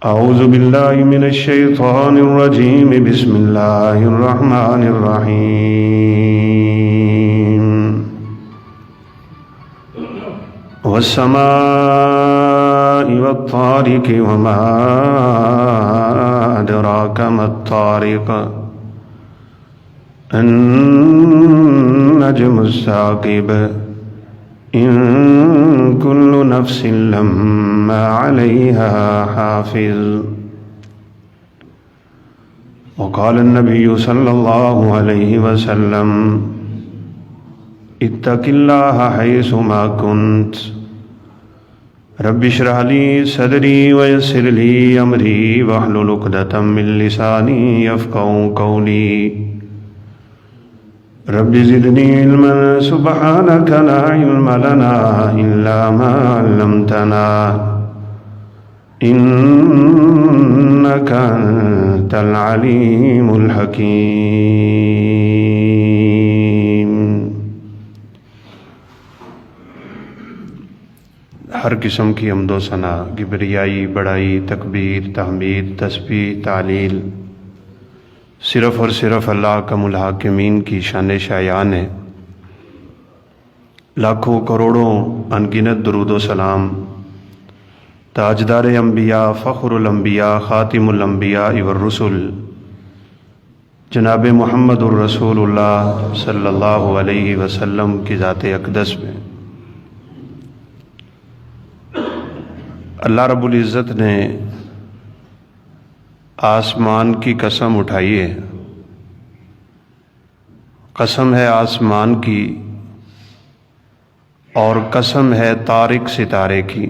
أعوذ بالله من الشيطان الرجيم. بسم الله الرحمن الرحيم. والسماء والطارق وما أدراك ما الطارق النجم الثاقب إن كل نفس لما عليها حافظ. وقال النبي صلى الله عليه وسلم اتق الله حيث ما كنت رب اشرح لي صدري ويسر لي أمري واحلل عقدة من لساني يفقهوا قولي. رب زدني علما سبحانك لا علم لنا إلا ما علمتنا إنك أنت العليم الحكيم. ہر قسم کی حمد و ثنا، کبریائی، بڑائی، تکبیر، تحمید، تسبیح، تعلیل صرف اور صرف اللہ کم الحاکمین کی شان شایان ہے. لاکھوں کروڑوں انگنت درود و سلام تاجدار انبیاء، فخر الانبیاء، خاتم الانبیاء والرسل جناب محمد الرسول اللہ صلی اللہ علیہ وسلم کی ذات اقدس میں. اللہ رب العزت نے آسمان کی قسم اٹھائی ہے. قسم ہے آسمان کی اور قسم ہے طارق ستارے کی.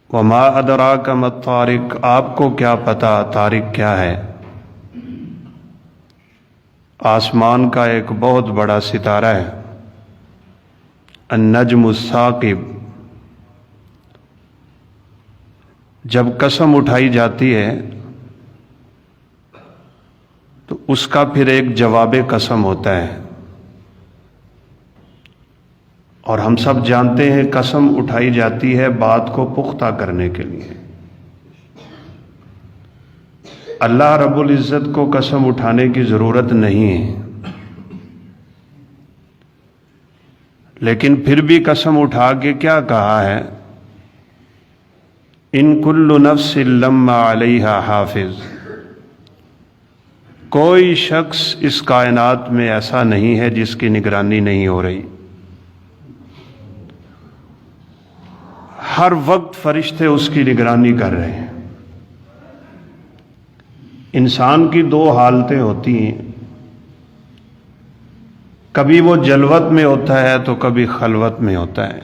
وما ادراک ما الطارق، آپ کو کیا پتا طارق کیا ہے؟ آسمان کا ایک بہت بڑا ستارہ ہے، النجم الثاقب. جب قسم اٹھائی جاتی ہے تو اس کا پھر ایک جواب قسم ہوتا ہے، اور ہم سب جانتے ہیں قسم اٹھائی جاتی ہے بات کو پختہ کرنے کے لیے. اللہ رب العزت کو قسم اٹھانے کی ضرورت نہیں ہے، لیکن پھر بھی قسم اٹھا کے کیا کہا ہے؟ ان کل نفس لما علیہا حافظ. کوئی شخص اس کائنات میں ایسا نہیں ہے جس کی نگرانی نہیں ہو رہی. ہر وقت فرشتے اس کی نگرانی کر رہے ہیں. انسان کی دو حالتیں ہوتی ہیں، کبھی وہ جلوت میں ہوتا ہے تو کبھی خلوت میں ہوتا ہے.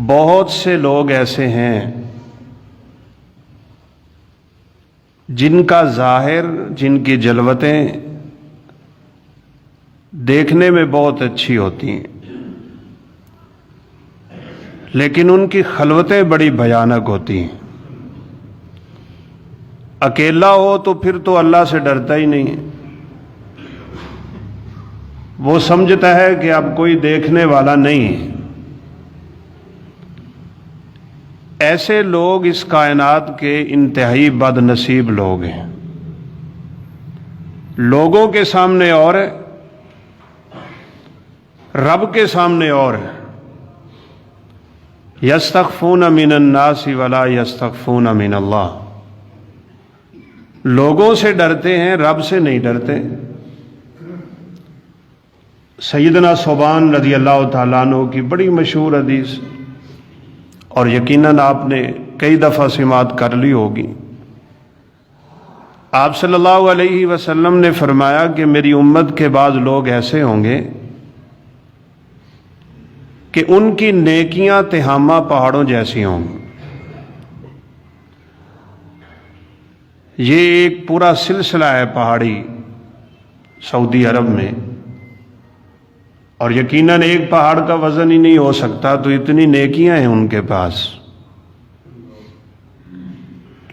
بہت سے لوگ ایسے ہیں جن کا ظاہر، جن کی جلوتیں دیکھنے میں بہت اچھی ہوتی ہیں، لیکن ان کی خلوتیں بڑی بھیانک ہوتی ہیں. اکیلا ہو تو پھر تو اللہ سے ڈرتا ہی نہیں ہے، وہ سمجھتا ہے کہ اب کوئی دیکھنے والا نہیں ہے. ایسے لوگ اس کائنات کے انتہائی بد نصیب لوگ ہیں. لوگوں کے سامنے اور ہے، رب کے سامنے اور ہے. یستخفون من الناس ولا یستخفون من اللہ. لوگوں سے ڈرتے ہیں، رب سے نہیں ڈرتے. سیدنا ثوبان رضی اللہ تعالیٰ عنہ کی بڑی مشہور حدیث، اور یقیناً آپ نے کئی دفعہ سماعت کر لی ہوگی. آپ صلی اللہ علیہ وسلم نے فرمایا کہ میری امت کے بعد لوگ ایسے ہوں گے کہ ان کی نیکیاں تہامہ پہاڑوں جیسی ہوں گی. یہ ایک پورا سلسلہ ہے پہاڑی سعودی عرب میں، اور یقیناً ایک پہاڑ کا وزن ہی نہیں ہو سکتا، تو اتنی نیکیاں ہیں ان کے پاس.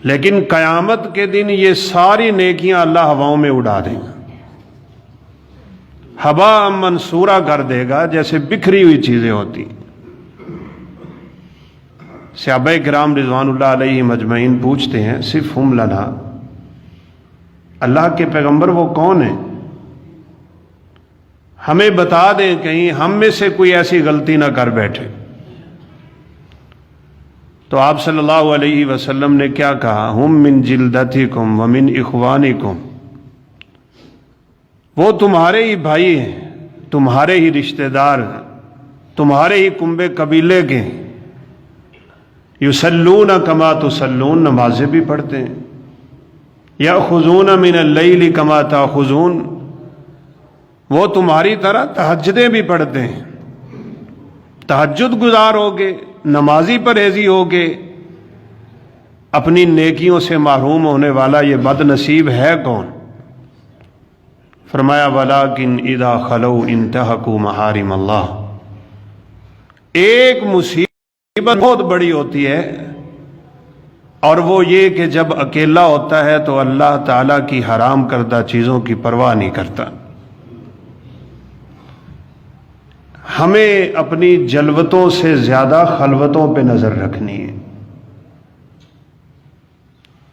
لیکن قیامت کے دن یہ ساری نیکیاں اللہ ہواؤں میں اڑا دے گا. ہوا منصورہ کر دے گا، جیسے بکھری ہوئی چیزیں ہوتی. صحابہ کرام رضوان اللہ علیہم اجمعین پوچھتے ہیں صفہم لنا، اللہ کے پیغمبر وہ کون ہیں؟ ہمیں بتا دیں، کہیں ہم میں سے کوئی ایسی غلطی نہ کر بیٹھے۔ تو آپ صلی اللہ علیہ وسلم نے کیا کہا؟ ہم من جلدتکم ومن اخوانکم، وہ تمہارے ہی بھائی ہیں، تمہارے ہی رشتہ دار ہیں، تمہارے ہی کنبے قبیلے کے ہیں۔ یصلون کما تصلون، نمازیں بھی پڑھتے ہیں۔ یأخذون من اللیل کما تأخذون، وہ تمہاری طرح تہجدیں بھی پڑھتے ہیں، تہجد گزار ہوگے، نمازی پرہیزی ہوگے، اپنی نیکیوں سے محروم ہونے والا یہ بد نصیب ہے کون؟ فرمایا ولیکن اذا خلوا انتہکوا محارم اللہ، ایک مصیبت بہت بڑی ہوتی ہے، اور وہ یہ کہ جب اکیلا ہوتا ہے تو اللہ تعالیٰ کی حرام کردہ چیزوں کی پرواہ نہیں کرتا۔ ہمیں اپنی جلوتوں سے زیادہ خلوتوں پہ نظر رکھنی ہے۔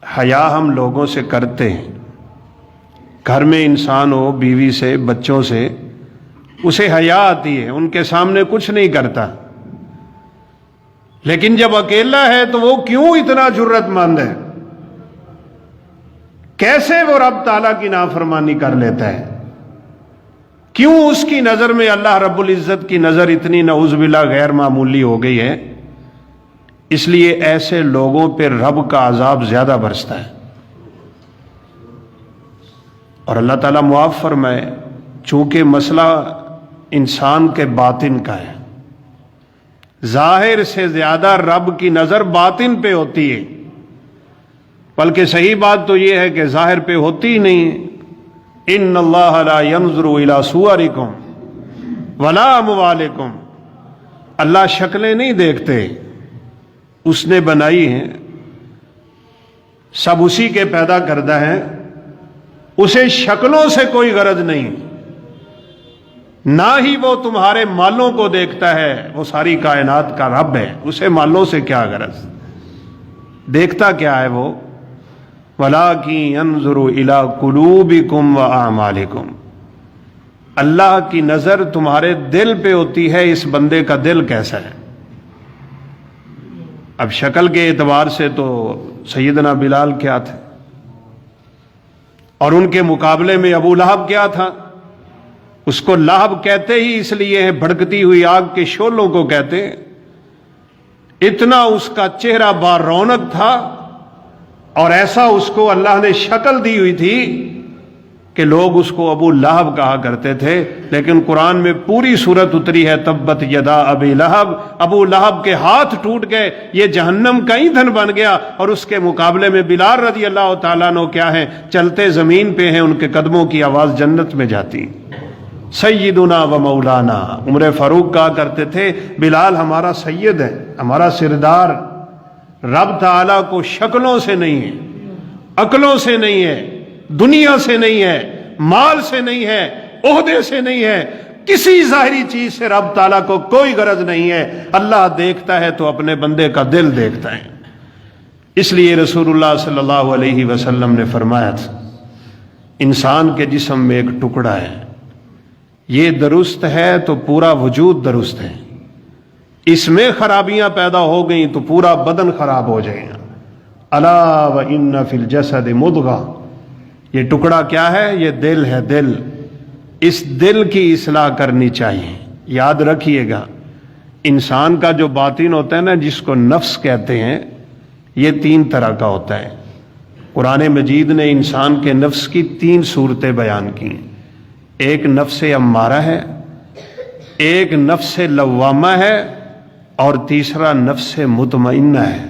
حیا ہم لوگوں سے کرتے ہیں، گھر میں انسان ہو، بیوی سے، بچوں سے، اسے حیا آتی ہے، ان کے سامنے کچھ نہیں کرتا، لیکن جب اکیلا ہے تو وہ کیوں اتنا جرت مند ہے؟ کیسے وہ رب تعالیٰ کی نافرمانی کر لیتا ہے؟ کیوں اس کی نظر میں اللہ رب العزت کی نظر اتنی نعوذ باللہ غیر معمولی ہو گئی ہے؟ اس لیے ایسے لوگوں پہ رب کا عذاب زیادہ برستا ہے۔ اور اللہ تعالیٰ معاف فرمائے، چونکہ مسئلہ انسان کے باطن کا ہے، ظاہر سے زیادہ رب کی نظر باطن پہ ہوتی ہے، بلکہ صحیح بات تو یہ ہے کہ ظاہر پہ ہوتی ہی نہیں ہے۔ ان اللہ لا ينظر الى صورکم ولا اموالکم، اللہ شکلیں نہیں دیکھتے، اس نے بنائی ہیں، سب اسی کے پیدا کردہ ہیں، اسے شکلوں سے کوئی غرض نہیں، نہ ہی وہ تمہارے مالوں کو دیکھتا ہے، وہ ساری کائنات کا رب ہے، اسے مالوں سے کیا غرض؟ دیکھتا کیا ہے وہ؟ وَلَٰكِن يَنظُرُ إِلَىٰ قُلُوبِكُمْ وَأَعْمَالِكُمْ، اللہ کی نظر تمہارے دل پہ ہوتی ہے، اس بندے کا دل کیسا ہے۔ اب شکل کے اعتبار سے تو سیدنا بلال کیا تھے، اور ان کے مقابلے میں ابو لہب کیا تھا؟ اس کو لہب کہتے ہی اس لیے ہے، بھڑکتی ہوئی آگ کے شعلوں کو کہتے ہیں، اتنا اس کا چہرہ با رونق تھا، اور ایسا اس کو اللہ نے شکل دی ہوئی تھی کہ لوگ اس کو ابو لہب کہا کرتے تھے۔ لیکن قرآن میں پوری صورت اتری ہے تبت یدا ابی لہب، ابو لہب کے ہاتھ ٹوٹ گئے، یہ جہنم کا ایندھن بن گیا، اور اس کے مقابلے میں بلال رضی اللہ تعالیٰ عنہ کیا ہیں؟ چلتے زمین پہ ہیں، ان کے قدموں کی آواز جنت میں جاتی۔ سیدنا و مولانا، عمر فاروق کہا کرتے تھے بلال ہمارا سید ہے، ہمارا سردار۔ رب تعالیٰ کو شکلوں سے نہیں ہے، عقلوں سے نہیں ہے، دنیا سے نہیں ہے، مال سے نہیں ہے، عہدے سے نہیں ہے، کسی ظاہری چیز سے رب تعالیٰ کو کوئی غرض نہیں ہے۔ اللہ دیکھتا ہے تو اپنے بندے کا دل دیکھتا ہے۔ اس لیے رسول اللہ صلی اللہ علیہ وسلم نے فرمایا تھا، انسان کے جسم میں ایک ٹکڑا ہے، یہ درست ہے تو پورا وجود درست ہے، اس میں خرابیاں پیدا ہو گئیں تو پورا بدن خراب ہو جائے گا۔ الا وان فی الجسد مضغہ، یہ ٹکڑا کیا ہے؟ یہ دل ہے، دل۔ اس دل کی اصلاح کرنی چاہیے۔ یاد رکھیے گا، انسان کا جو باطن ہوتا ہے نا، جس کو نفس کہتے ہیں، یہ 3 طرح کا ہوتا ہے۔ قرآن مجید نے انسان کے نفس کی 3 صورتیں بیان کی۔ ایک نفس امارہ ہے، ایک نفس لوامہ ہے، اور تیسرا نفس مطمئنہ ہے۔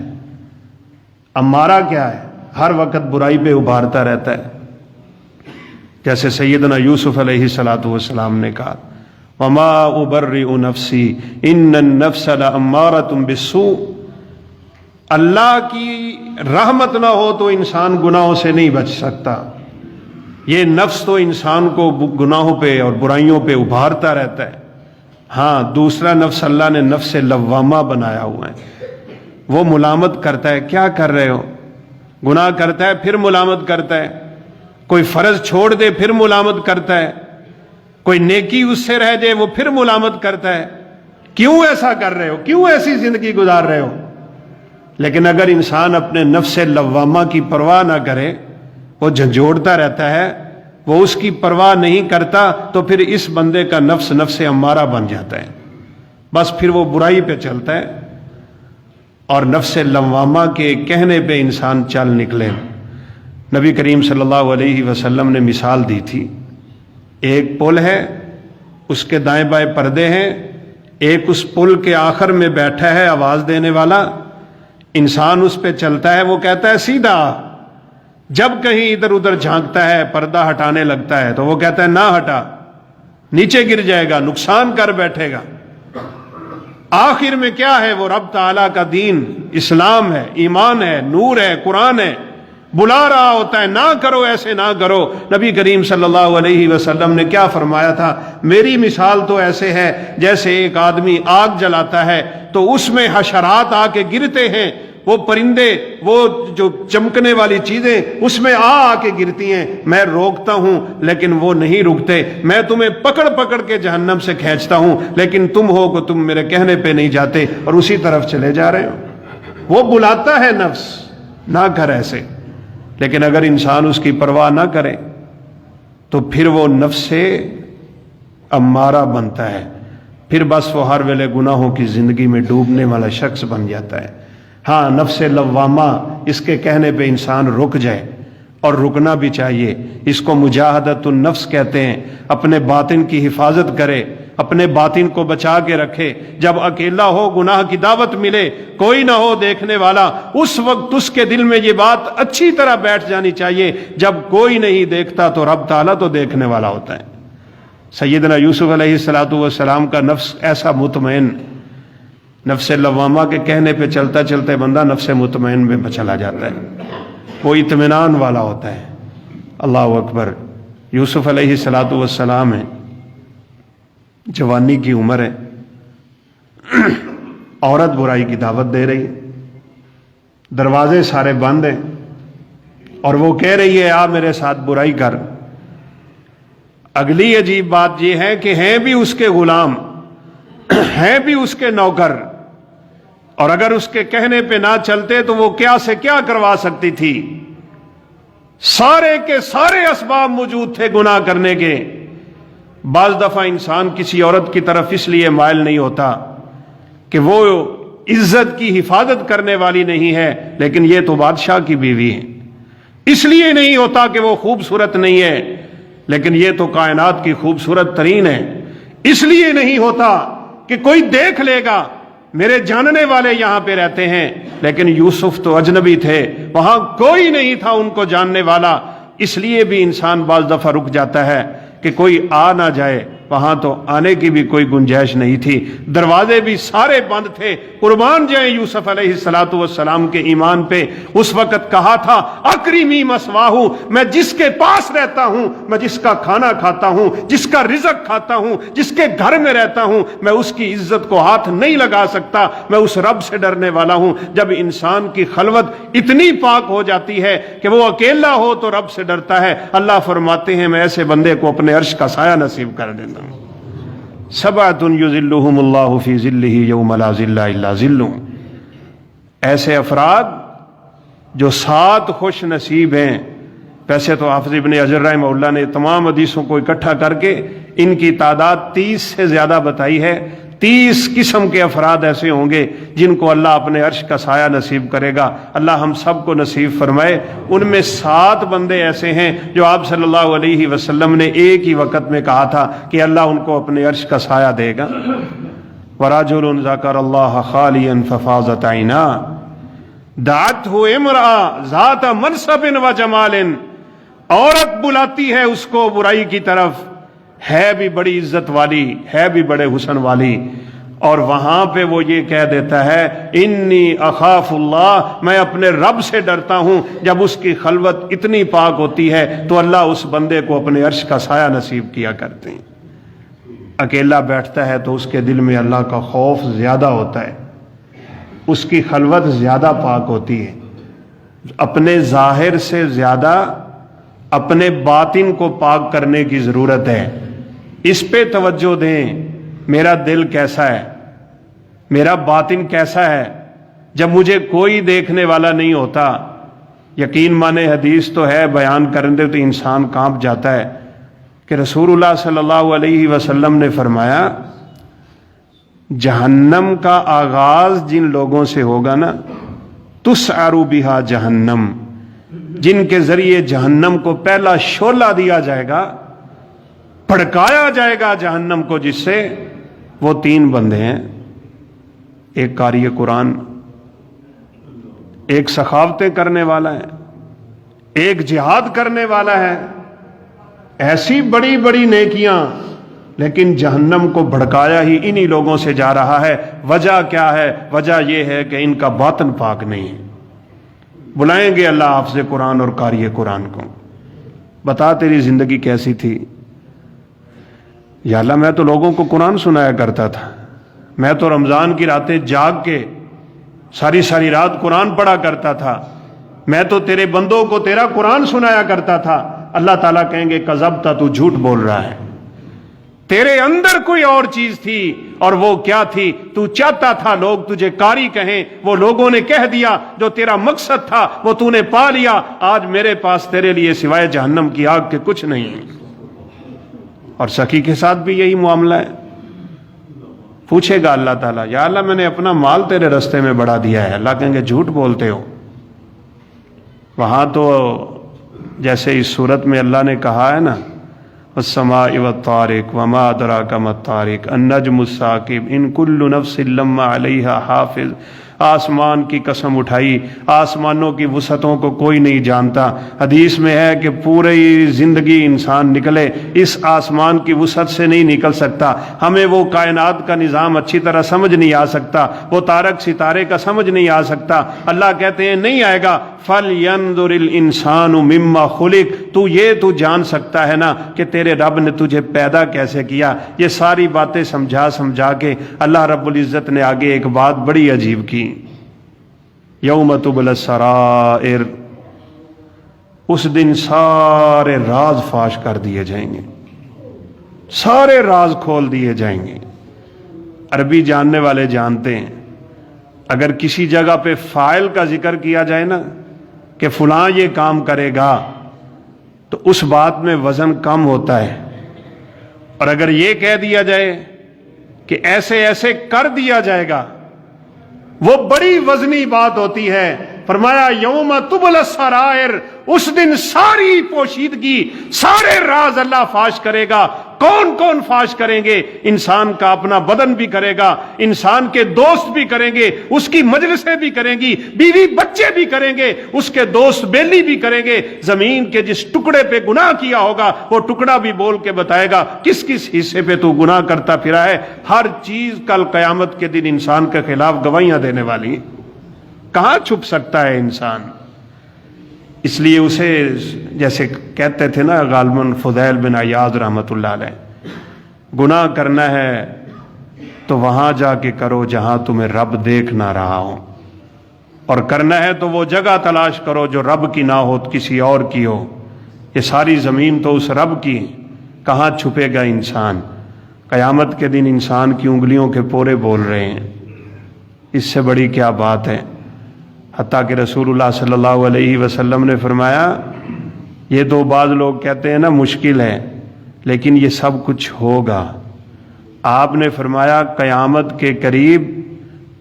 امارہ کیا ہے؟ ہر وقت برائی پہ ابھارتا رہتا ہے، جیسے سیدنا یوسف علیہ السلام نے کہا وما ابرئ نفسی ان النفس لامارۃ بالسوء، اللہ کی رحمت نہ ہو تو انسان گناہوں سے نہیں بچ سکتا، یہ نفس تو انسان کو گناہوں پہ اور برائیوں پہ ابھارتا رہتا ہے۔ ہاں، دوسرا نفس اللہ نے نفس لوامہ بنایا ہوا ہے، وہ ملامت کرتا ہے، کیا کر رہے ہو؟ گناہ کرتا ہے پھر ملامت کرتا ہے، کوئی فرض چھوڑ دے پھر ملامت کرتا ہے، کوئی نیکی اس سے رہ جائے وہ پھر ملامت کرتا ہے، کیوں ایسا کر رہے ہو، کیوں ایسی زندگی گزار رہے ہو؟ لیکن اگر انسان اپنے نفس لوامہ کی پرواہ نہ کرے، وہ جھنجھوڑتا رہتا ہے، وہ اس کی پرواہ نہیں کرتا، تو پھر اس بندے کا نفس امارہ بن جاتا ہے، بس پھر وہ برائی پہ چلتا ہے اور نفس لوامہ کے کہنے پہ انسان چل نکلے۔ نبی کریم صلی اللہ علیہ وسلم نے مثال دی تھی، ایک پل ہے، اس کے دائیں بائیں پردے ہیں، ایک اس پل کے آخر میں بیٹھا ہے آواز دینے والا، انسان اس پہ چلتا ہے، وہ کہتا ہے سیدھا، جب کہیں ادھر ادھر جھانکتا ہے پردہ ہٹانے لگتا ہے تو وہ کہتا ہے نہ ہٹا، نیچے گر جائے گا، نقصان کر بیٹھے گا۔ آخر میں کیا ہے؟ وہ رب تعالیٰ کا دین اسلام ہے، ایمان ہے، نور ہے، قرآن ہے، بلا رہا ہوتا ہے نہ کرو، ایسے نہ کرو۔ نبی کریم صلی اللہ علیہ وسلم نے کیا فرمایا تھا؟ میری مثال تو ایسے ہے جیسے ایک آدمی آگ جلاتا ہے تو اس میں حشرات آ کے گرتے ہیں، وہ پرندے، وہ جو چمکنے والی چیزیں اس میں آ کے گرتی ہیں، میں روکتا ہوں لیکن وہ نہیں رکتے، میں تمہیں پکڑ پکڑ کے جہنم سے کھینچتا ہوں، لیکن تم ہو کہ تم میرے کہنے پہ نہیں جاتے اور اسی طرف چلے جا رہے ہو۔ وہ بلاتا ہے نفس، نہ کر ایسے، لیکن اگر انسان اس کی پرواہ نہ کرے تو پھر وہ نفس امارہ بنتا ہے، پھر بس وہ ہر ویلے گناہوں کی زندگی میں ڈوبنے والا شخص بن جاتا ہے۔ ہاں، نفس لوامہ، اس کے کہنے پہ انسان رک جائے، اور رکنا بھی چاہیے، اس کو مجاہدت النفس کہتے ہیں، اپنے باطن کی حفاظت کرے، اپنے باطن کو بچا کے رکھے، جب اکیلا ہو، گناہ کی دعوت ملے، کوئی نہ ہو دیکھنے والا، اس وقت اس کے دل میں یہ بات اچھی طرح بیٹھ جانی چاہیے، جب کوئی نہیں دیکھتا تو رب تعالیٰ تو دیکھنے والا ہوتا ہے۔ سیدنا یوسف علیہ السلام کا نفس ایسا مطمئن، نفس لوامہ کے کہنے پہ چلتا چلتے بندہ نفس مطمئن میں چلا جاتا ہے، وہ اطمینان والا ہوتا ہے۔ اللہ اکبر۔ یوسف علیہ السلام ہے، جوانی کی عمر ہے، عورت برائی کی دعوت دے رہی ہے، دروازے سارے بند ہیں، اور وہ کہہ رہی ہے آ میرے ساتھ برائی کر۔ اگلی عجیب بات یہ ہے کہ ہیں بھی اس کے غلام، ہیں بھی اس کے نوکر، اور اگر اس کے کہنے پہ نہ چلتے تو وہ کیا سے کیا کروا سکتی تھی؟ سارے کے سارے اسباب موجود تھے گناہ کرنے کے۔ بعض دفعہ انسان کسی عورت کی طرف اس لیے مائل نہیں ہوتا کہ وہ عزت کی حفاظت کرنے والی نہیں ہے، لیکن یہ تو بادشاہ کی بیوی ہے۔ اس لیے نہیں ہوتا کہ وہ خوبصورت نہیں ہے، لیکن یہ تو کائنات کی خوبصورت ترین ہے۔ اس لیے نہیں ہوتا کہ کوئی دیکھ لے گا، میرے جاننے والے یہاں پہ رہتے ہیں، لیکن یوسف تو اجنبی تھے، وہاں کوئی نہیں تھا ان کو جاننے والا۔ اس لیے بھی انسان بعض دفعہ رک جاتا ہے کہ کوئی آ نہ جائے، وہاں تو آنے کی بھی کوئی گنجائش نہیں تھی، دروازے بھی سارے بند تھے۔ قربان جائیں یوسف علیہ السلام کے ایمان پہ، اس وقت کہا تھا اکرمی مثواہ، میں جس کے پاس رہتا ہوں، میں جس کا کھانا کھاتا ہوں، جس کا رزق کھاتا ہوں، جس کے گھر میں رہتا ہوں، میں اس کی عزت کو ہاتھ نہیں لگا سکتا، میں اس رب سے ڈرنے والا ہوں۔ جب انسان کی خلوت اتنی پاک ہو جاتی ہے کہ وہ اکیلا ہو تو رب سے ڈرتا ہے، اللہ فرماتے ہیں میں ایسے بندے کو اپنے عرش کا سایہ نصیب کر دیتا ہوں۔ سبعۃ یظلھم اللہ فی ظلہ یوم لا ظل الا ظلہ، ایسے افراد جو 7 خوش نصیب ہیں۔ ویسے تو حافظ ابن حجر رحمہ اللہ نے تمام حدیثوں کو اکٹھا کر کے ان کی تعداد 30 سے زیادہ بتائی ہے۔ 30 قسم کے افراد ایسے ہوں گے جن کو اللہ اپنے عرش کا سایہ نصیب کرے گا۔ اللہ ہم سب کو نصیب فرمائے۔ ان میں 7 بندے ایسے ہیں جو آپ صلی اللہ علیہ وسلم نے ایک ہی وقت میں کہا تھا کہ اللہ ان کو اپنے عرش کا سایہ دے گا۔ وَرَجُلٌ ذَكَرَ اللَّهَ خَالِيًا فَفَاضَتْ عَيْنَاهُ دَعَتْهُ امْرَأَةٌ ذَاتَ مَنْصَبٍ وَجَمَالٍ، عورت بلاتی ہے اس کو برائی کی طرف، ہے بھی بڑی عزت والی، ہے بھی بڑے حسن والی، اور وہاں پہ وہ یہ کہہ دیتا ہے انی اخاف اللہ، میں اپنے رب سے ڈرتا ہوں۔ جب اس کی خلوت اتنی پاک ہوتی ہے تو اللہ اس بندے کو اپنے عرش کا سایہ نصیب کیا کرتے ہیں۔ اکیلا بیٹھتا ہے تو اس کے دل میں اللہ کا خوف زیادہ ہوتا ہے، اس کی خلوت زیادہ پاک ہوتی ہے. اپنے ظاہر سے زیادہ اپنے باطن کو پاک کرنے کی ضرورت ہے. اس پہ توجہ دیں، میرا دل کیسا ہے، میرا باطن کیسا ہے. جب مجھے کوئی دیکھنے والا نہیں ہوتا، یقین مانے حدیث تو ہے، بیان کرنے تو انسان کانپ جاتا ہے کہ رسول اللہ صلی اللہ علیہ وسلم نے فرمایا جہنم کا آغاز جن لوگوں سے ہوگا نا، تسعر بہا جہنم، جن کے ذریعے جہنم کو پہلا شعلہ دیا جائے گا، بھڑکایا جائے گا جہنم کو، جس سے وہ 3 بندے ہیں. ایک قاری قرآن، ایک سخاوتیں کرنے والا ہے، ایک جہاد کرنے والا ہے. ایسی بڑی بڑی نیکیاں، لیکن جہنم کو بھڑکایا ہی انہی لوگوں سے جا رہا ہے. وجہ کیا ہے؟ وجہ یہ ہے کہ ان کا باطن پاک نہیں ہے. بلائیں گے اللہ حافظ قرآن اور قاری قرآن کو، بتا تیری زندگی کیسی تھی؟ یا اللہ میں تو لوگوں کو قرآن سنایا کرتا تھا، میں تو رمضان کی راتیں جاگ کے ساری ساری رات قرآن پڑھا کرتا تھا، میں تو تیرے بندوں کو تیرا قرآن سنایا کرتا تھا. اللہ تعالیٰ کہیں گے کذبت، تو جھوٹ بول رہا ہے، تیرے اندر کوئی اور چیز تھی. اور وہ کیا تھی؟ تو چاہتا تھا لوگ تجھے قاری کہیں، وہ لوگوں نے کہہ دیا. جو تیرا مقصد تھا وہ تو نے پا لیا. آج میرے پاس تیرے لیے سوائے جہنم کی آگ کے کچھ نہیں ہے. اور سخی کے ساتھ بھی یہی معاملہ ہے. پوچھے گا اللہ تعالیٰ یا اللہ میں نے اپنا مال تیرے رستے میں بڑھا دیا ہے. اللہ کہیں گے جھوٹ بولتے ہو. وہاں تو جیسے اس صورت میں اللہ نے کہا ہے نا والسماء والطارق وما ادراک ما الطارق النجم الثاقب ان کل نفس لما علیہا حافظ. آسمان کی قسم اٹھائی، آسمانوں کی وسعتوں کو کوئی نہیں جانتا. حدیث میں ہے کہ پوری زندگی انسان نکلے اس آسمان کی وسعت سے نہیں نکل سکتا. ہمیں وہ کائنات کا نظام اچھی طرح سمجھ نہیں آ سکتا، وہ تارک ستارے کا سمجھ نہیں آ سکتا. اللہ کہتے ہیں نہیں آئے گا. فَلْيَنْظُرِ الْإِنسَانُ مِمَّا خُلِقَ، تو جان سکتا ہے نا کہ تیرے رب نے تجھے پیدا کیسے کیا. یہ ساری باتیں سمجھا کے اللہ رب العزت نے آگے ایک بات بڑی عجیب کی. یوم تبلی السرائر، اس دن سارے راز فاش کر دیے جائیں گے، سارے راز کھول دیے جائیں گے. عربی جاننے والے جانتے ہیں اگر کسی جگہ پہ فاعل کا ذکر کیا جائے نا کہ فلاں یہ کام کرے گا تو اس بات میں وزن کم ہوتا ہے. اور اگر یہ کہہ دیا جائے کہ ایسے ایسے کر دیا جائے گا وہ بڑی وزنی بات ہوتی ہے. فرمایا یوم تبلی السرائر، اس دن ساری پوشیدگی، سارے راز اللہ فاش کرے گا. کون کون فاش کریں گے؟ انسان کا اپنا بدن بھی کرے گا، انسان کے دوست بھی کریں گے، اس کی مجلسیں بھی کریں گی، بیوی بچے بھی کریں گے، اس کے دوست بیلی بھی کریں گے. زمین کے جس ٹکڑے پہ گناہ کیا ہوگا وہ ٹکڑا بھی بول کے بتائے گا کس کس حصے پہ تو گناہ کرتا پھرا ہے. ہر چیز کل قیامت کے دن انسان کے خلاف گواہیاں دینے والی. کہاں چھپ سکتا ہے انسان؟ اس لیے اسے جیسے کہتے تھے نا غالباً فضیل بن عیاض رحمۃ اللہ علیہ، گناہ کرنا ہے تو وہاں جا کے کرو جہاں تمہیں رب دیکھ نہ رہا ہو، اور کرنا ہے تو وہ جگہ تلاش کرو جو رب کی نہ ہو، کسی اور کی ہو. یہ ساری زمین تو اس رب کی، کہاں چھپے گا انسان؟ قیامت کے دن انسان کی انگلیوں کے پورے بول رہے ہیں. اس سے بڑی کیا بات ہے؟ حتیٰ کہ رسول اللہ صلی اللہ علیہ وسلم نے فرمایا یہ تو بعض لوگ کہتے ہیں نا مشکل ہے، لیکن یہ سب کچھ ہوگا. آپ نے فرمایا قیامت کے قریب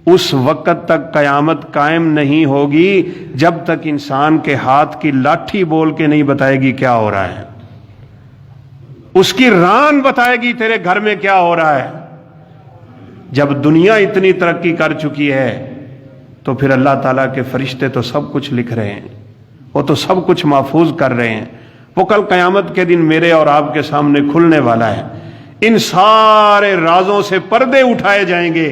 اس وقت تک قیامت قائم نہیں ہوگی جب تک انسان کے ہاتھ کی لاٹھی بول کے نہیں بتائے گی کیا ہو رہا ہے، اس کی ران بتائے گی تیرے گھر میں کیا ہو رہا ہے. جب دنیا اتنی ترقی کر چکی ہے تو پھر اللہ تعالیٰ کے فرشتے تو سب کچھ لکھ رہے ہیں، وہ تو سب کچھ محفوظ کر رہے ہیں. وہ کل قیامت کے دن میرے اور آپ کے سامنے کھلنے والا ہے. ان سارے رازوں سے پردے اٹھائے جائیں گے،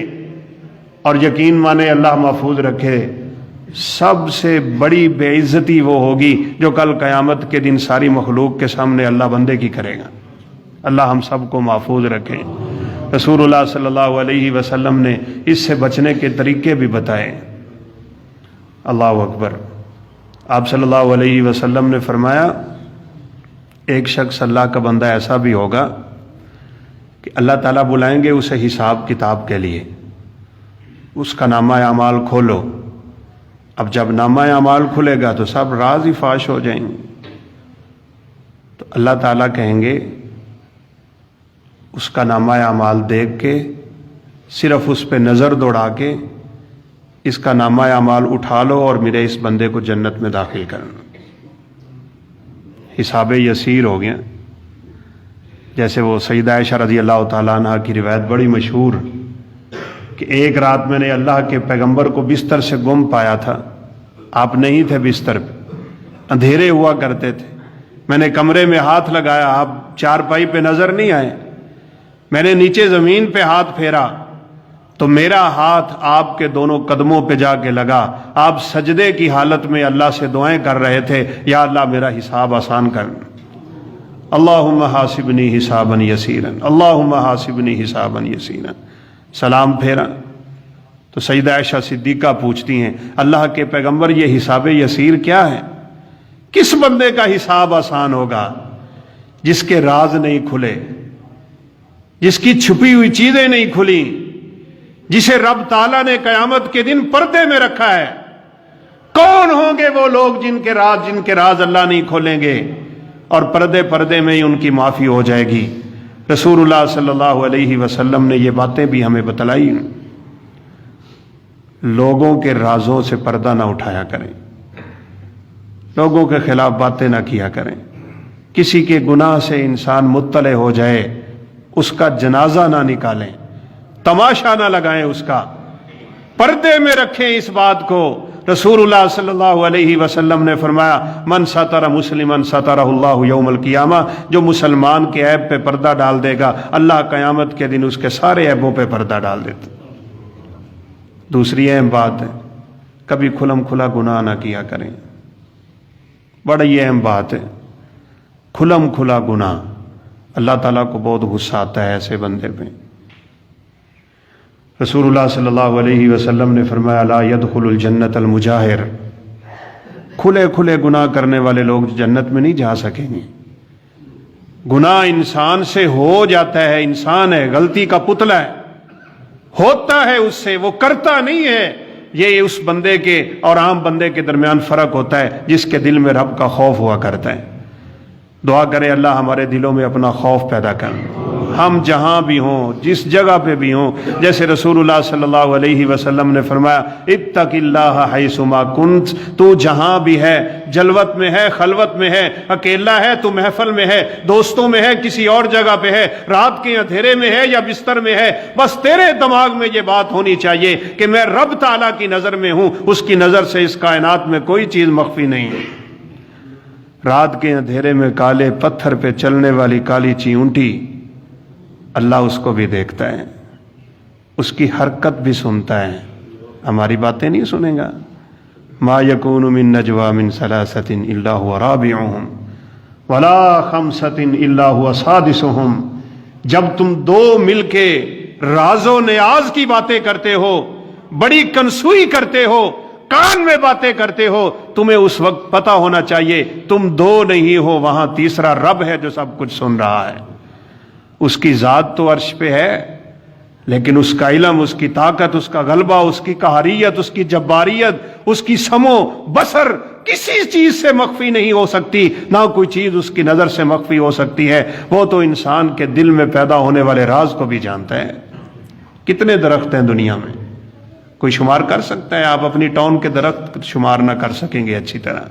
اور یقین مانے اللہ محفوظ رکھے سب سے بڑی بے عزتی وہ ہوگی جو کل قیامت کے دن ساری مخلوق کے سامنے اللہ بندے کی کرے گا. اللہ ہم سب کو محفوظ رکھے. رسول اللہ صلی اللہ علیہ وسلم نے اس سے بچنے کے طریقے بھی بتائے. اللہ اکبر۔ آپ صلی اللہ علیہ وسلم نے فرمایا ایک شخص اللہ کا بندہ ایسا بھی ہوگا کہ اللہ تعالیٰ بلائیں گے اسے حساب کتاب کے لیے، اس کا نامہ اعمال کھولو۔ اب جب نامہ اعمال کھلے گا تو سب راز ہی فاش ہو جائیں گے، تو اللہ تعالیٰ کہیں گے اس کا نامہ اعمال دیکھ کے صرف اس پہ نظر دوڑا کے اس کا نامہ اعمال اٹھا لو اور میرے اس بندے کو جنت میں داخل کرنا۔ حساب یسیر ہو گیا۔ جیسے وہ سیدہ عائشہ رضی اللہ تعالیٰ عنہ کی روایت بڑی مشہور کہ ایک رات میں نے اللہ کے پیغمبر کو بستر سے گم پایا تھا، آپ نہیں تھے بستر پہ، اندھیرے ہوا کرتے تھے، میں نے کمرے میں ہاتھ لگایا، آپ چارپائی پہ نظر نہیں آئے، میں نے نیچے زمین پہ ہاتھ پھیرا تو میرا ہاتھ آپ کے دونوں قدموں پہ جا کے لگا، آپ سجدے کی حالت میں اللہ سے دعائیں کر رہے تھے، یا اللہ میرا حساب آسان کر، اللہم حاسبنی حسابا یسیرا، اللہم حاسبنی حسابا یسیرا۔ سلام پھیرا تو سیدہ عائشہ صدیقہ پوچھتی ہیں اللہ کے پیغمبر یہ حساب یسیر کیا ہے؟ کس بندے کا حساب آسان ہوگا؟ جس کے راز نہیں کھلے، جس کی چھپی ہوئی چیزیں نہیں کھلی، جسے رب تعالیٰ نے قیامت کے دن پردے میں رکھا ہے۔ کون ہوں گے وہ لوگ جن کے راز اللہ نہیں کھولیں گے اور پردے میں ہی ان کی معافی ہو جائے گی؟ رسول اللہ صلی اللہ علیہ وسلم نے یہ باتیں بھی ہمیں بتلائی۔ لوگوں کے رازوں سے پردہ نہ اٹھایا کریں، لوگوں کے خلاف باتیں نہ کیا کریں، کسی کے گناہ سے انسان مطلع ہو جائے اس کا جنازہ نہ نکالیں، تماشا نہ لگائیں، اس کا پردے میں رکھیں اس بات کو۔ رسول اللہ صلی اللہ علیہ وسلم نے فرمایا من ستر مسلمن سترہ اللہ یوم القیامہ، جو مسلمان کے عیب پہ پردہ ڈال دے گا اللہ قیامت کے دن اس کے سارے عیبوں پہ پردہ ڈال دیتا۔ دوسری اہم بات ہے کبھی کھلم کھلا گناہ نہ کیا کریں، بڑی اہم بات ہے کھلم کھلا گناہ، اللہ تعالیٰ کو بہت غصہ آتا ہے ایسے بندے پہ۔ رسول اللہ صلی اللہ علیہ وسلم نے فرمایا لا يدخل الجنت المجاہر، کھلے کھلے گناہ کرنے والے لوگ جنت میں نہیں جا سکیں گے۔ گناہ انسان سے ہو جاتا ہے، انسان ہے، غلطی کا پتلا ہے، ہوتا ہے اس سے، وہ کرتا نہیں ہے۔ یہ اس بندے کے اور عام بندے کے درمیان فرق ہوتا ہے جس کے دل میں رب کا خوف ہوا کرتا ہے۔ دعا کرے اللہ ہمارے دلوں میں اپنا خوف پیدا کر، ہم جہاں بھی ہوں، جس جگہ پہ بھی ہوں، جیسے رسول اللہ صلی اللہ علیہ وسلم نے فرمایا اتق اللہ حیث ما کنت، تو جہاں بھی ہے، جلوت میں ہے، خلوت میں ہے، اکیلا ہے تو محفل میں ہے، دوستوں میں ہے، کسی اور جگہ پہ ہے، رات کے اندھیرے میں ہے یا بستر میں ہے، بس تیرے دماغ میں یہ بات ہونی چاہیے کہ میں رب تعالیٰ کی نظر میں ہوں، اس کی نظر سے اس کائنات میں کوئی چیز مخفی نہیں ہے۔ رات کے اندھیرے میں کالے پتھر پہ چلنے والی کالی چیونٹی، اللہ اس کو بھی دیکھتا ہے، اس کی حرکت بھی سنتا ہے، ہماری باتیں نہیں سنے گا۔ ما یکون من نجوى من ثلاثة الا هو رابعهم ولا خمسة الا هو سادسهم، جب تم دو مل کے راز و نیاز کی باتیں کرتے ہو، بڑی کنسوئی کرتے ہو، کان میں باتیں کرتے ہو، تمہیں اس وقت پتہ ہونا چاہیے تم دو نہیں ہو، وہاں تیسرا رب ہے جو سب کچھ سن رہا ہے۔ اس کی ذات تو عرش پہ ہے، لیکن اس کا علم، اس کی طاقت، اس کا غلبہ، اس کی قہریت، اس کی جباریت، اس کی سمو بصر کسی چیز سے مخفی نہیں ہو سکتی، نہ کوئی چیز اس کی نظر سے مخفی ہو سکتی ہے۔ وہ تو انسان کے دل میں پیدا ہونے والے راز کو بھی جانتا ہے۔ کتنے درخت ہیں دنیا میں، کوئی شمار کر سکتا ہے؟ آپ اپنی ٹاؤن کے درخت شمار نہ کر سکیں گے اچھی طرح،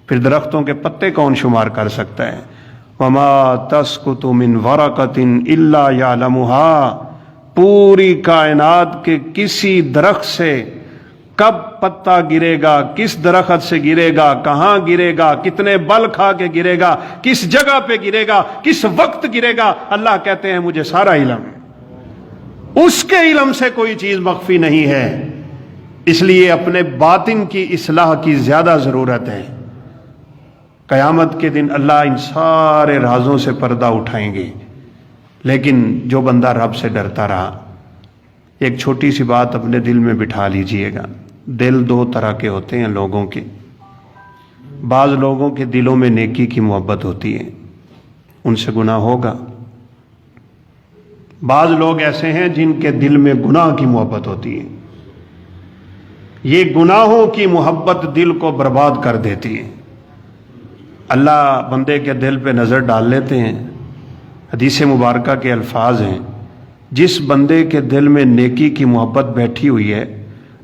پھر درختوں کے پتے کون شمار کر سکتا ہے؟ وما تسقط من ورقۃ الا یعلمها، پوری کائنات کے کسی درخت سے کب پتا گرے گا، کس درخت سے گرے گا، کہاں گرے گا، کتنے بل کھا کے گرے گا، کس جگہ پہ گرے گا، کس وقت گرے گا، اللہ کہتے ہیں مجھے سارا علم ہے۔ اس کے علم سے کوئی چیز مخفی نہیں ہے، اس لیے اپنے باطن کی اصلاح کی زیادہ ضرورت ہے۔ قیامت کے دن اللہ ان سارے رازوں سے پردہ اٹھائیں گے، لیکن جو بندہ رب سے ڈرتا رہا، ایک چھوٹی سی بات اپنے دل میں بٹھا لیجئے گا، دل دو طرح کے ہوتے ہیں لوگوں کے. بعض لوگوں کے دلوں میں نیکی کی محبت ہوتی ہے، ان سے گناہ ہوگا. بعض لوگ ایسے ہیں جن کے دل میں گناہ کی محبت ہوتی ہے. یہ گناہوں کی محبت دل کو برباد کر دیتی ہے. اللہ بندے کے دل پہ نظر ڈال لیتے ہیں. حدیث مبارکہ کے الفاظ ہیں، جس بندے کے دل میں نیکی کی محبت بیٹھی ہوئی ہے،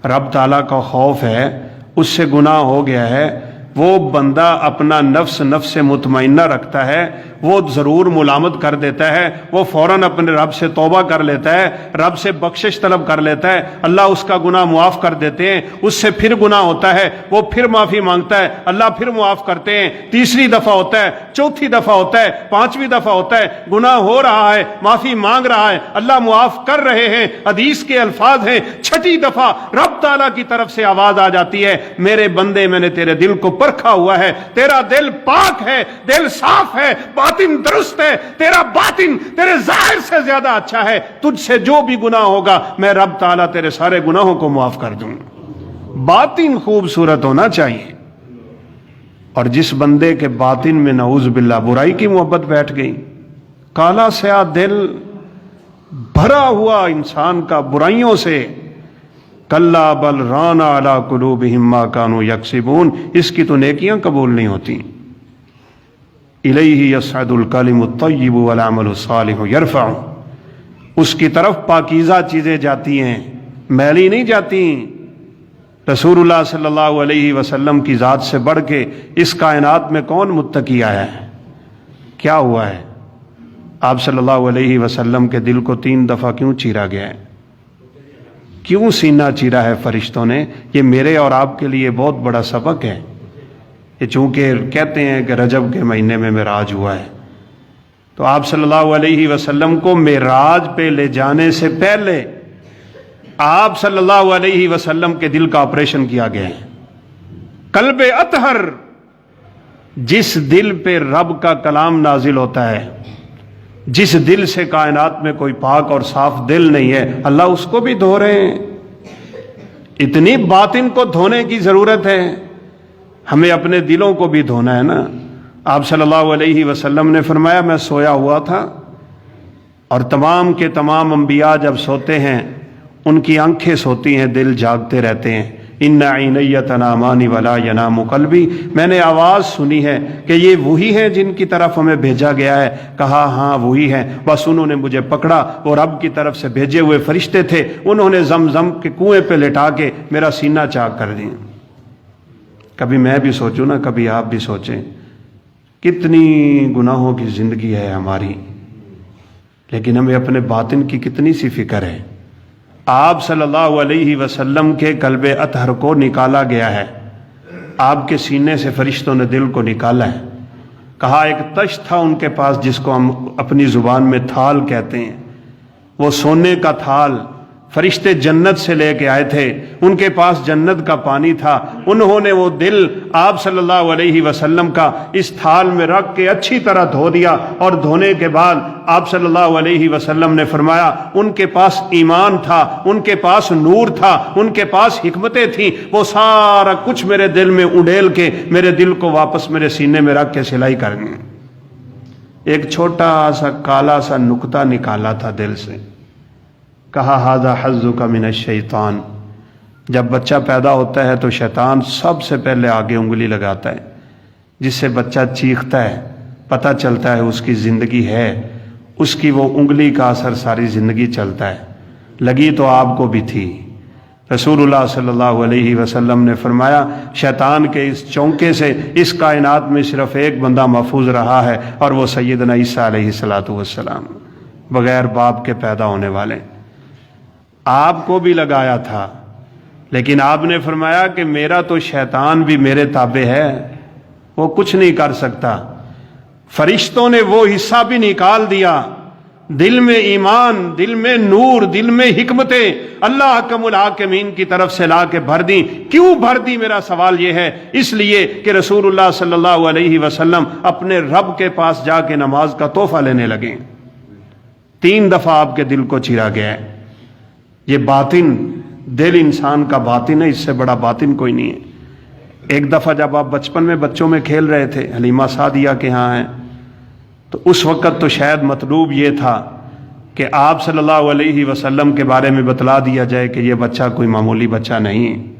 رب تعالیٰ کا خوف ہے، اس سے گناہ ہو گیا ہے، وہ بندہ اپنا نفس مطمئنہ رکھتا ہے، وہ ضرور ملامت کر دیتا ہے، وہ فوراً اپنے رب سے توبہ کر لیتا ہے، رب سے بخشش طلب کر لیتا ہے، اللہ اس کا گناہ معاف کر دیتے ہیں. اس سے پھر گناہ ہوتا ہے، وہ پھر معافی مانگتا ہے، اللہ پھر معاف کرتے ہیں. تیسری دفعہ ہوتا ہے، چوتھی دفعہ ہوتا ہے، پانچویں دفعہ ہوتا ہے، گناہ ہو رہا ہے، معافی مانگ رہا ہے، اللہ معاف کر رہے ہیں. حدیث کے الفاظ ہیں، چھٹی دفعہ رب تعالیٰ کی طرف سے آواز آ جاتی ہے، میرے بندے میں نے تیرے دل کو پرکھا ہوا ہے، تیرا دل پاک ہے، دل صاف ہے، باطن درست ہے، تیرا باطن تیرے ظاہر سے زیادہ اچھا ہے، تجھ سے جو بھی گناہ ہوگا میں رب تعالیٰ تیرے سارے گناہوں کو معاف کر دوں. باطن خوبصورت ہونا چاہیے. اور جس بندے کے باطن میں نعوذ باللہ برائی کی محبت بیٹھ گئی، کالا سیاہ دل بھرا ہوا انسان کا برائیوں سے، کلا بل ران علی قلوبہم ما کانوا یکسبون، اس کی تو نیکیاں قبول نہیں ہوتی. الیہ یصعد الکلم الطیب والعمل الصالح یرفع، اس کی طرف پاکیزہ چیزیں جاتی ہیں، میلی نہیں جاتی. رسول اللہ صلی اللہ علیہ وسلم کی ذات سے بڑھ کے اس کائنات میں کون متقی آیا ہے؟ کیا ہوا ہے؟ آپ صلی اللہ علیہ وسلم کے دل کو 3 دفعہ کیوں چیرا گیا ہے؟ کیوں سینہ چیرا ہے فرشتوں نے؟ یہ میرے اور آپ کے لیے بہت بڑا سبق ہے. یہ چونکہ کہتے ہیں کہ رجب کے مہینے میں معراج ہوا ہے، تو آپ صلی اللہ علیہ وسلم کو معراج پہ لے جانے سے پہلے آپ صلی اللہ علیہ وسلم کے دل کا آپریشن کیا گیا ہے. قلب اطہر، جس دل پہ رب کا کلام نازل ہوتا ہے، جس دل سے کائنات میں کوئی پاک اور صاف دل نہیں ہے، اللہ اس کو بھی دھو رہے ہیں. اتنی باطن کو دھونے کی ضرورت ہے، ہمیں اپنے دلوں کو بھی دھونا ہے نا. آپ صلی اللہ علیہ وسلم نے فرمایا، میں سویا ہوا تھا اور تمام کے تمام انبیاء جب سوتے ہیں ان کی آنکھیں سوتی ہیں، دل جاگتے رہتے ہیں. ان عینی تنامان ولا ینام قلبی، میں نے آواز سنی ہے کہ یہ وہی ہیں جن کی طرف ہمیں بھیجا گیا ہے. کہا ہاں وہی ہیں. بس انہوں نے مجھے پکڑا، وہ رب کی طرف سے بھیجے ہوئے فرشتے تھے، انہوں نے زمزم کے کنویں پہ لٹا کے میرا سینہ چاک کر دیا. کبھی میں بھی سوچوں نا، کبھی آپ بھی سوچیں، کتنی گناہوں کی زندگی ہے ہماری، لیکن ہمیں اپنے باطن کی کتنی سی فکر ہے. آپ صلی اللہ علیہ وسلم کے قلب اطہر کو نکالا گیا ہے، آپ کے سینے سے فرشتوں نے دل کو نکالا ہے. کہا ایک تشت تھا ان کے پاس جس کو ہم اپنی زبان میں تھال کہتے ہیں، وہ سونے کا تھال فرشتے جنت سے لے کے آئے تھے، ان کے پاس جنت کا پانی تھا. انہوں نے وہ دل آپ صلی اللہ علیہ وسلم کا اس تھال میں رکھ کے اچھی طرح دھو دیا، اور دھونے کے بعد آپ صلی اللہ علیہ وسلم نے فرمایا ان کے پاس ایمان تھا، ان کے پاس نور تھا، ان کے پاس حکمتیں تھیں، وہ سارا کچھ میرے دل میں اڈیل کے میرے دل کو واپس میرے سینے میں رکھ کے سلائی کرنی. ایک چھوٹا سا کالا سا نقطہ نکالا تھا دل سے. کہا ھذا حظک من الشیطان. جب بچہ پیدا ہوتا ہے تو شیطان سب سے پہلے آگے انگلی لگاتا ہے، جس سے بچہ چیختا ہے، پتہ چلتا ہے اس کی زندگی ہے، اس کی وہ انگلی کا اثر ساری زندگی چلتا ہے. لگی تو آپ کو بھی تھی. رسول اللہ صلی اللہ علیہ وسلم نے فرمایا شیطان کے اس چونکے سے اس کائنات میں صرف ایک بندہ محفوظ رہا ہے، اور وہ سیدنا عیسیٰ علیہ السلام، بغیر باپ کے پیدا ہونے والے. آپ کو بھی لگایا تھا، لیکن آپ نے فرمایا کہ میرا تو شیطان بھی میرے تابع ہے، وہ کچھ نہیں کر سکتا. فرشتوں نے وہ حصہ بھی نکال دیا، دل میں ایمان، دل میں نور، دل میں حکمتیں اللہ حکم الحاکمین کی طرف سے لا کے بھر دیں. کیوں بھر دی؟ میرا سوال یہ ہے، اس لیے کہ رسول اللہ صلی اللہ علیہ وسلم اپنے رب کے پاس جا کے نماز کا تحفہ لینے لگے. 3 دفعہ آپ کے دل کو چیرا گیا ہے. یہ باطن دل انسان کا باطن ہے، اس سے بڑا باطن کوئی نہیں ہے۔ ایک دفعہ جب آپ بچپن میں بچوں میں کھیل رہے تھے، حلیمہ سعدیہ کے ہاں ہیں، تو اس وقت تو شاید مطلوب یہ تھا کہ آپ صلی اللہ علیہ وسلم کے بارے میں بتلا دیا جائے کہ یہ بچہ کوئی معمولی بچہ نہیں ہے۔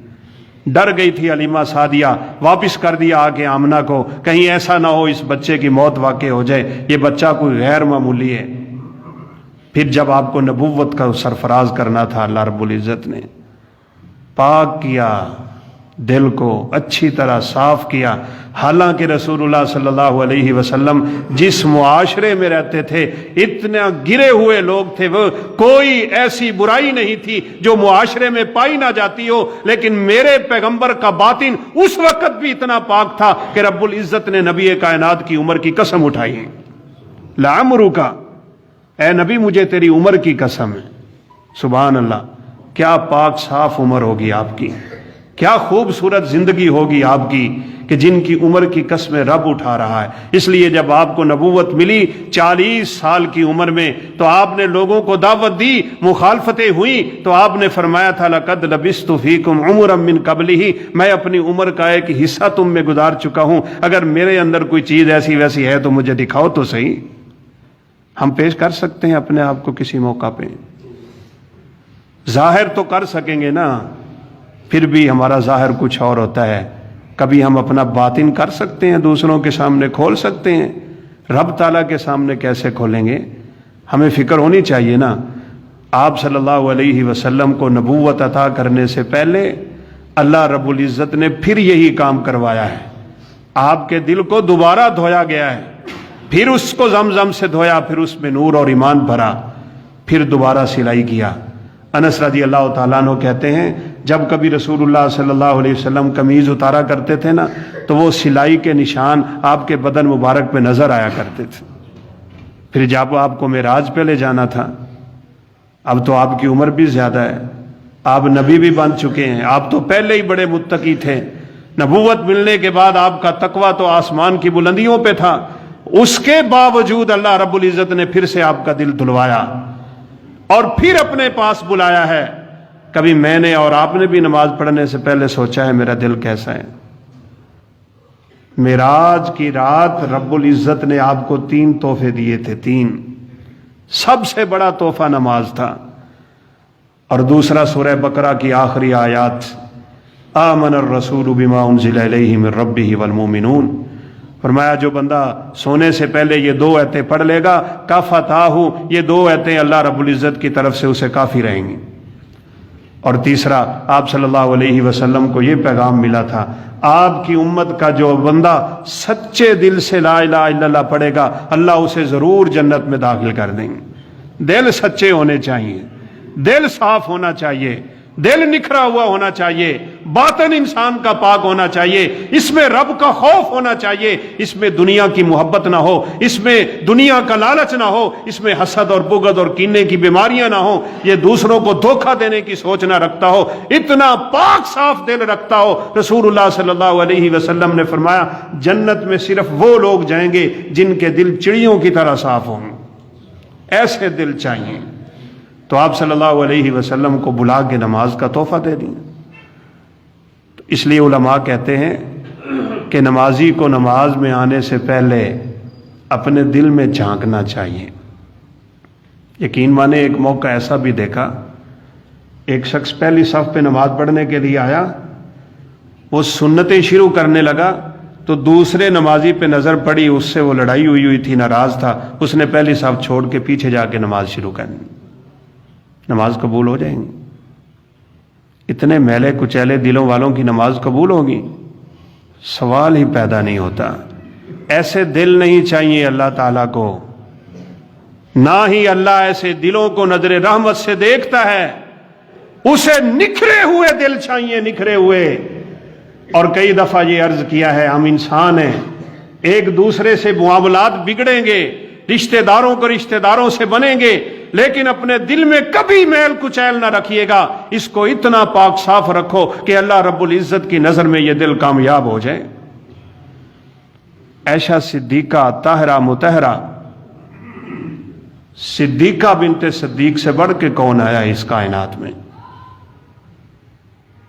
ڈر گئی تھی حلیمہ سعدیہ، واپس کر دیا آ کے آمنہ کو، کہیں ایسا نہ ہو اس بچے کی موت واقع ہو جائے، یہ بچہ کوئی غیر معمولی ہے۔ پھر جب آپ کو نبوت کا سرفراز کرنا تھا، اللہ رب العزت نے پاک کیا، دل کو اچھی طرح صاف کیا۔ حالانکہ رسول اللہ صلی اللہ علیہ وسلم جس معاشرے میں رہتے تھے، اتنا گرے ہوئے لوگ تھے، وہ کوئی ایسی برائی نہیں تھی جو معاشرے میں پائی نہ جاتی ہو، لیکن میرے پیغمبر کا باطن اس وقت بھی اتنا پاک تھا کہ رب العزت نے نبی کائنات کی عمر کی قسم اٹھائی ہے، لعمرک، اے نبی مجھے تیری عمر کی قسم ہے۔ سبحان اللہ، کیا پاک صاف عمر ہوگی آپ کی، کیا خوبصورت زندگی ہوگی آپ کی کہ جن کی عمر کی قسمیں رب اٹھا رہا ہے۔ اس لیے جب آپ کو نبوت ملی 40 سال کی عمر میں، تو آپ نے لوگوں کو دعوت دی، مخالفتیں ہوئیں، تو آپ نے فرمایا تھا لَقَدْ لَبِثْتُ فِيكُمْ عُمُرًا مِّن قَبْلِهِ، میں اپنی عمر کا ایک حصہ تم میں گزار چکا ہوں، اگر میرے اندر کوئی چیز ایسی ویسی ہے تو مجھے دکھاؤ تو صحیح۔ ہم پیش کر سکتے ہیں اپنے آپ کو کسی موقع پہ، ظاہر تو کر سکیں گے نا، پھر بھی ہمارا ظاہر کچھ اور ہوتا ہے۔ کبھی ہم اپنا باطن کر سکتے ہیں، دوسروں کے سامنے کھول سکتے ہیں، رب تعالیٰ کے سامنے کیسے کھولیں گے؟ ہمیں فکر ہونی چاہیے نا۔ آپ صلی اللہ علیہ وسلم کو نبوت عطا کرنے سے پہلے اللہ رب العزت نے پھر یہی کام کروایا ہے، آپ کے دل کو دوبارہ دھویا گیا ہے، پھر اس کو زمزم سے دھویا، پھر اس میں نور اور ایمان بھرا، پھر دوبارہ سلائی کیا۔ انس رضی اللہ تعالیٰ عنہ کہتے ہیں جب کبھی رسول اللہ صلی اللہ علیہ وسلم قمیض اتارا کرتے تھے نا، تو وہ سلائی کے نشان آپ کے بدن مبارک پہ نظر آیا کرتے تھے۔ پھر جب آپ کو معراج پہ لے جانا تھا، اب تو آپ کی عمر بھی زیادہ ہے، آپ نبی بھی بن چکے ہیں، آپ تو پہلے ہی بڑے متقی تھے، نبوت ملنے کے بعد آپ کا تقویٰ تو آسمان کی بلندیوں پہ تھا، اس کے باوجود اللہ رب العزت نے پھر سے آپ کا دل دھلوایا اور پھر اپنے پاس بلایا ہے۔ کبھی میں نے اور آپ نے بھی نماز پڑھنے سے پہلے سوچا ہے میرا دل کیسا ہے؟ معراج کی رات رب العزت نے آپ کو 3 تحفے دیے تھے، 3۔ سب سے بڑا تحفہ نماز تھا، اور دوسرا سورہ بقرہ کی آخری آیات، آمن الرسول بما انزل الیہ من ربہ والمؤمنون۔ فرمایا جو بندہ سونے سے پہلے یہ 2 آیتیں پڑھ لے گا، کافتاہ، یہ 2 آیتیں اللہ رب العزت کی طرف سے اسے کافی رہیں گی۔ اور تیسرا، آپ صلی اللہ علیہ وسلم کو یہ پیغام ملا تھا، آپ کی امت کا جو بندہ سچے دل سے لا الہ الا اللہ پڑھے گا، اللہ اسے ضرور جنت میں داخل کر دیں گے۔ دل سچے ہونے چاہیے، دل صاف ہونا چاہیے، دل نکھرا ہوا ہونا چاہیے، باطن انسان کا پاک ہونا چاہیے، اس میں رب کا خوف ہونا چاہیے، اس میں دنیا کی محبت نہ ہو، اس میں دنیا کا لالچ نہ ہو، اس میں حسد اور بغض اور کینے کی بیماریاں نہ ہو، یہ دوسروں کو دھوکہ دینے کی سوچ نہ رکھتا ہو، اتنا پاک صاف دل رکھتا ہو۔ رسول اللہ صلی اللہ علیہ وسلم نے فرمایا جنت میں صرف وہ لوگ جائیں گے جن کے دل چڑیوں کی طرح صاف ہوں، ایسے دل چاہیے۔ تو آپ صلی اللہ علیہ وسلم کو بلا کے نماز کا تحفہ دے دیں۔ تو اس لیے علماء کہتے ہیں کہ نمازی کو نماز میں آنے سے پہلے اپنے دل میں جھانکنا چاہیے۔ یقین مانے ایک موقع ایسا بھی دیکھا، ایک شخص پہلی صف پہ نماز پڑھنے کے لیے آیا، وہ سنتیں شروع کرنے لگا تو دوسرے نمازی پہ نظر پڑی، اس سے وہ لڑائی ہوئی تھی، ناراض تھا، اس نے پہلی صف چھوڑ کے پیچھے جا کے نماز شروع کر دی۔ نماز قبول ہو جائیں گی؟ اتنے میلے کچیلے دلوں والوں کی نماز قبول ہوگی؟ سوال ہی پیدا نہیں ہوتا۔ ایسے دل نہیں چاہیے اللہ تعالیٰ کو، نہ ہی اللہ ایسے دلوں کو نظر رحمت سے دیکھتا ہے، اسے نکھرے ہوئے دل چاہیے، نکھرے ہوئے۔ اور کئی دفعہ یہ عرض کیا ہے، ہم انسان ہیں، ایک دوسرے سے معاملات بگڑیں گے، رشتہ داروں کو رشتہ داروں سے بنیں گے، لیکن اپنے دل میں کبھی میل کچیل نہ رکھیے گا، اس کو اتنا پاک صاف رکھو کہ اللہ رب العزت کی نظر میں یہ دل کامیاب ہو جائے۔ عائشہ صدیقہ طاہرہ مطہرہ، صدیقہ بنت صدیق سے بڑھ کے کون آیا اس کائنات میں؟